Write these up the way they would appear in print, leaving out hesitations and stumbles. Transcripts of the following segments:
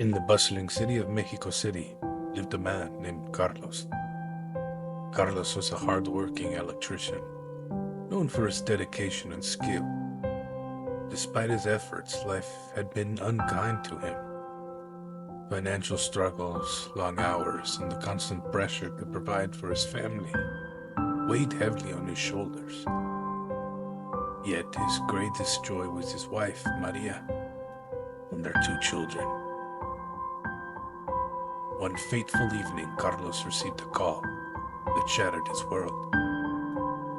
In the bustling city of Mexico City lived a man named Carlos. Carlos was a hardworking electrician, known for his dedication and skill. Despite his efforts, life had been unkind to him. Financial struggles, long hours, and the constant pressure to provide for his family weighed heavily on his shoulders. Yet his greatest joy was his wife, Maria, and their two children. One fateful evening, Carlos received a call that shattered his world.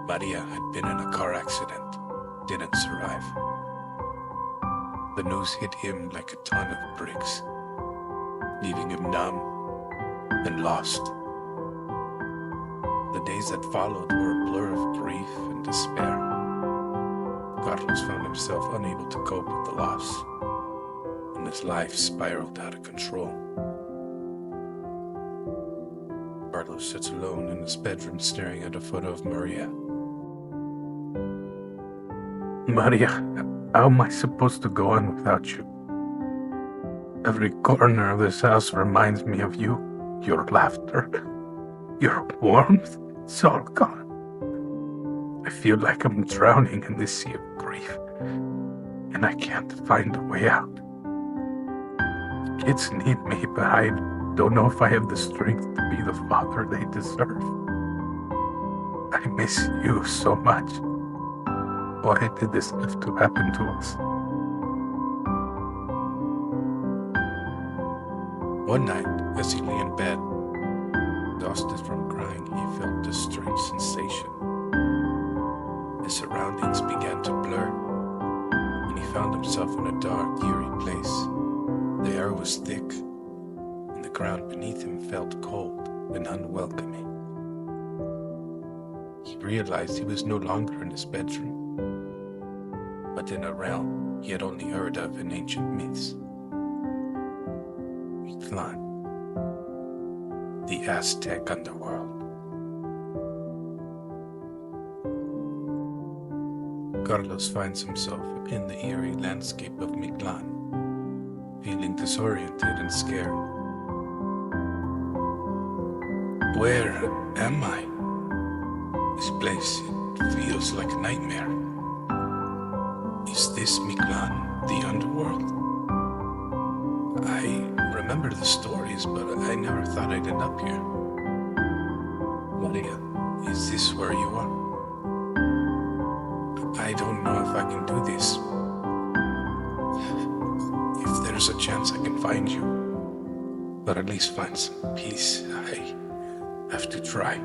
Maria had been in a car accident, didn't survive. The news hit him like a ton of bricks, leaving him numb and lost. The days that followed were a blur of grief and despair. Carlos found himself unable to cope with the loss, and his life spiraled out of control. Carlos sits alone in his bedroom staring at a photo of Maria. Maria, how am I supposed to go on without you? Every corner of this house reminds me of you, your laughter, your warmth. It's all gone. I feel like I'm drowning in this sea of grief, and I can't find a way out. Kids need me, but I don't know if I have the strength to be the father they deserve. I miss you so much. Why did this have to happen to us? One night, as he lay in bed, exhausted from crying, he felt a strange sensation. His surroundings began to blur, and he found himself in a dark, eerie place. The air was thick, and the ground beneath him felt cold and unwelcoming. He realized he was no longer in his bedroom, but in a realm he had only heard of in ancient myths. Mictlan, the Aztec underworld. Carlos finds himself in the eerie landscape of Mictlan, feeling disoriented and scared. Where am I? This place, it feels like a nightmare. Is this Mictlan, the underworld? I remember the stories, but I never thought I'd end up here. Maria, is this where you are? I don't know if I can do this. If there's a chance I can find you, but at least find some peace, I have to try.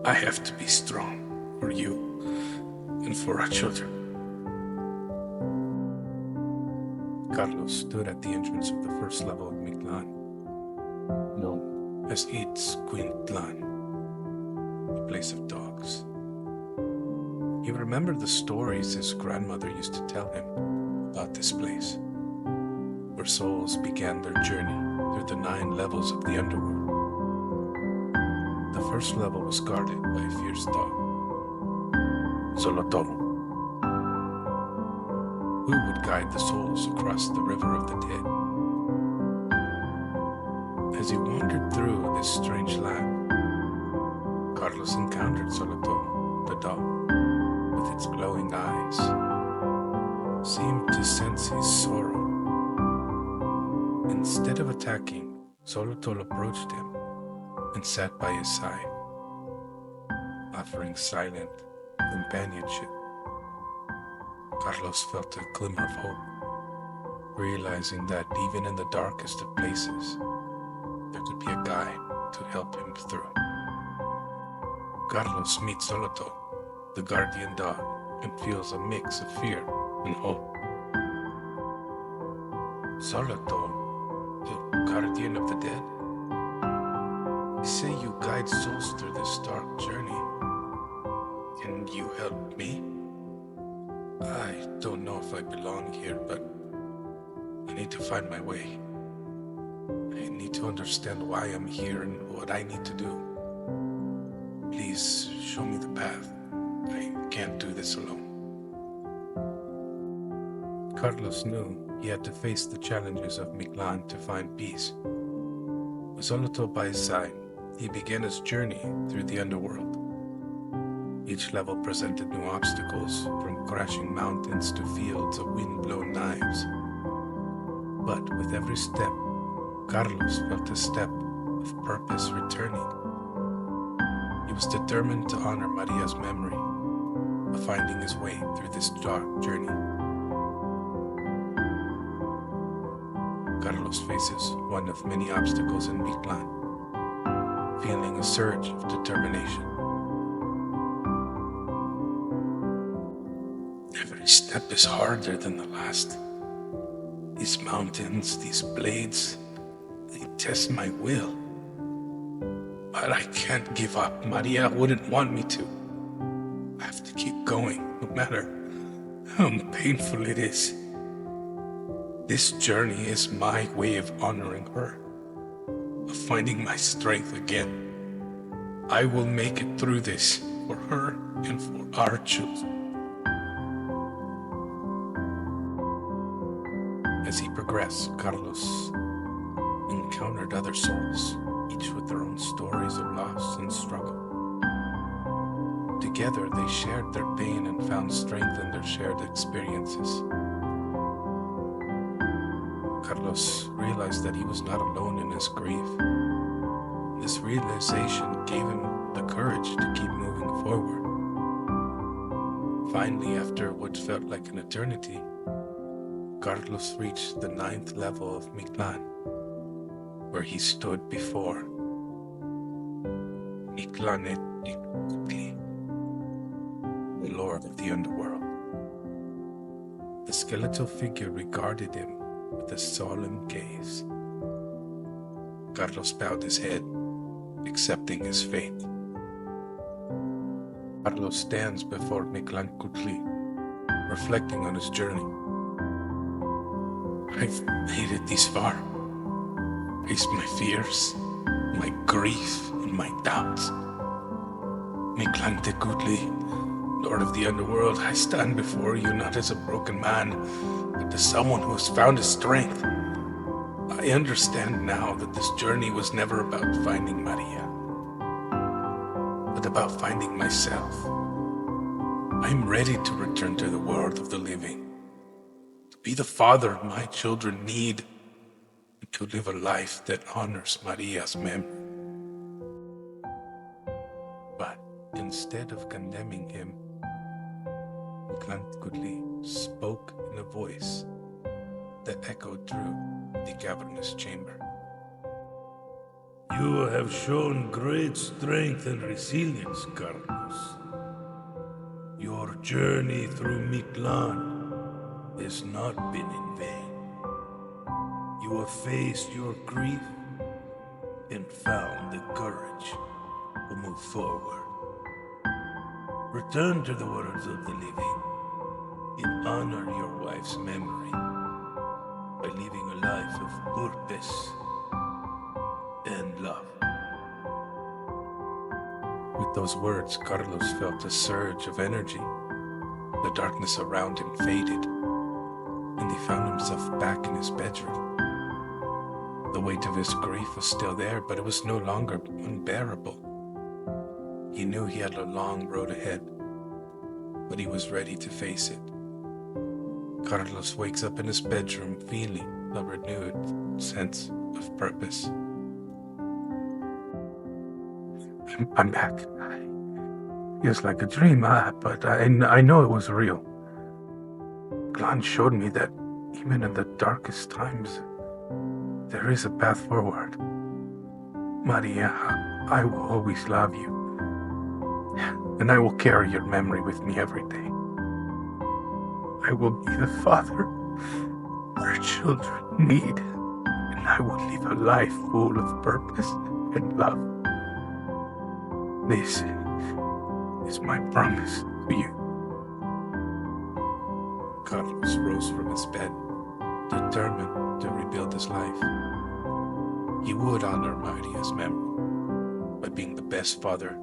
I have to be strong for you and for our children. Carlos stood at the entrance of the first level of Mictlan, known as Itzcuintlan, the place of dogs. He remembered the stories his grandmother used to tell him about this place, where souls began their journey through the 9 levels of the underworld. The first level was guarded by a fierce dog, Xolotl, who would guide the souls across the river of the dead. As he wandered through this strange land, Carlos encountered Xolotl, the dog, with its glowing eyes, seemed to sense his sorrow. Instead of attacking, Xolotl approached him and sat by his side, offering silent companionship. Carlos felt a glimmer of hope, realizing that even in the darkest of places, there could be a guide to help him through. Carlos meets Xolotl, the guardian dog, and feels a mix of fear and hope. Xolotl, the guardian of the dead? You say you guide souls through this dark journey. Can you help me? I don't know if I belong here, but I need to find my way. I need to understand why I'm here and what I need to do. Please show me the path. I can't do this alone. Carlos knew he had to face the challenges of Mictlan to find peace. With Xolotl by his side, he began his journey through the underworld. Each level presented new obstacles, from crashing mountains to fields of wind-blown knives. But with every step, Carlos felt a step of purpose returning. He was determined to honor Maria's memory of finding his way through this dark journey. Carlos faces one of many obstacles in Mictlan, feeling a surge of determination. Every step is harder than the last. These mountains, these blades, they test my will. But I can't give up. Maria wouldn't want me to. I have to keep going, no matter how painful it is. This journey is my way of honoring her, of finding my strength again. I will make it through this for her and for our children. As he progressed, Carlos encountered other souls, each with their own stories of loss and struggle. Together, they shared their pain and found strength in their shared experiences. Carlos realized that he was not alone in his grief. This realization gave him the courage to keep moving forward. Finally, after what felt like an eternity, Carlos reached the 9th level of Mictlan, where he stood before Mictlan, the Lord of the Underworld. The skeletal figure regarded him with a solemn gaze. Carlos bowed his head, accepting his fate. Carlos stands before Itzcuintlan, reflecting on his journey. I've made it this far. Faced my fears, my grief, and my doubts. Itzcuintlan, Lord of the Underworld, I stand before you not as a broken man, but as someone who has found his strength. I understand now that this journey was never about finding Maria, but about finding myself. I'm ready to return to the world of the living, to be the father my children need, and to live a life that honors Maria's memory. But instead of condemning him, Itzcuintlan spoke in a voice that echoed through the cavernous chamber. You have shown great strength and resilience, Carlos. Your journey through Mictlan has not been in vain. You have faced your grief and found the courage to move forward. Return to the world of the living and honor your wife's memory by living a life of purpose and love. With those words, Carlos felt a surge of energy. The darkness around him faded, and he found himself back in his bedroom. The weight of his grief was still there, but it was no longer unbearable. He knew he had a long road ahead, but he was ready to face it. Carlos wakes up in his bedroom feeling a renewed sense of purpose. I'm back. Feels like a dream, but I know it was real. Glan showed me that even in the darkest times, there is a path forward. Maria, I will always love you, and I will carry your memory with me every day. I will be the father our children need, and I will live a life full of purpose and love. This is my promise to you. Carlos rose from his bed, determined to rebuild his life. He would honor Maria's memory by being the best father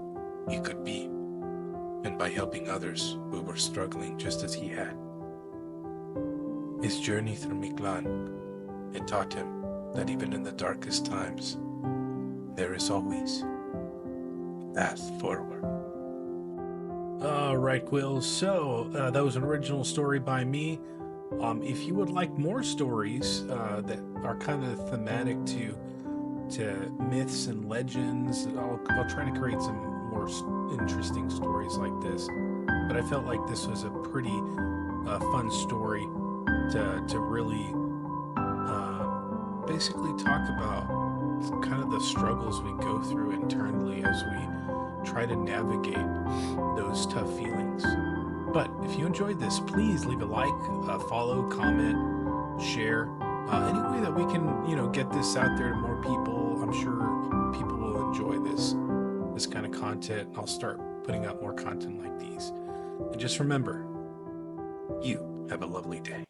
he could be, and by helping others who were struggling just as he had. His journey through Mictlan, it taught him that even in the darkest times, there is always a path forward. All right, Quill. So that was an original story by me. If you would like more stories that are kind of thematic to myths and legends, I'll try to create some more interesting stories like this. But I felt like this was a pretty fun story to really basically talk about kind of the struggles we go through internally as we try to navigate those tough feelings. But if you enjoyed this, please leave a like, follow, comment, share. Any way that we can, get this out there to more people. I'm sure people will enjoy this kind of content. I'll start putting out more content like these. And just remember, you have a lovely day.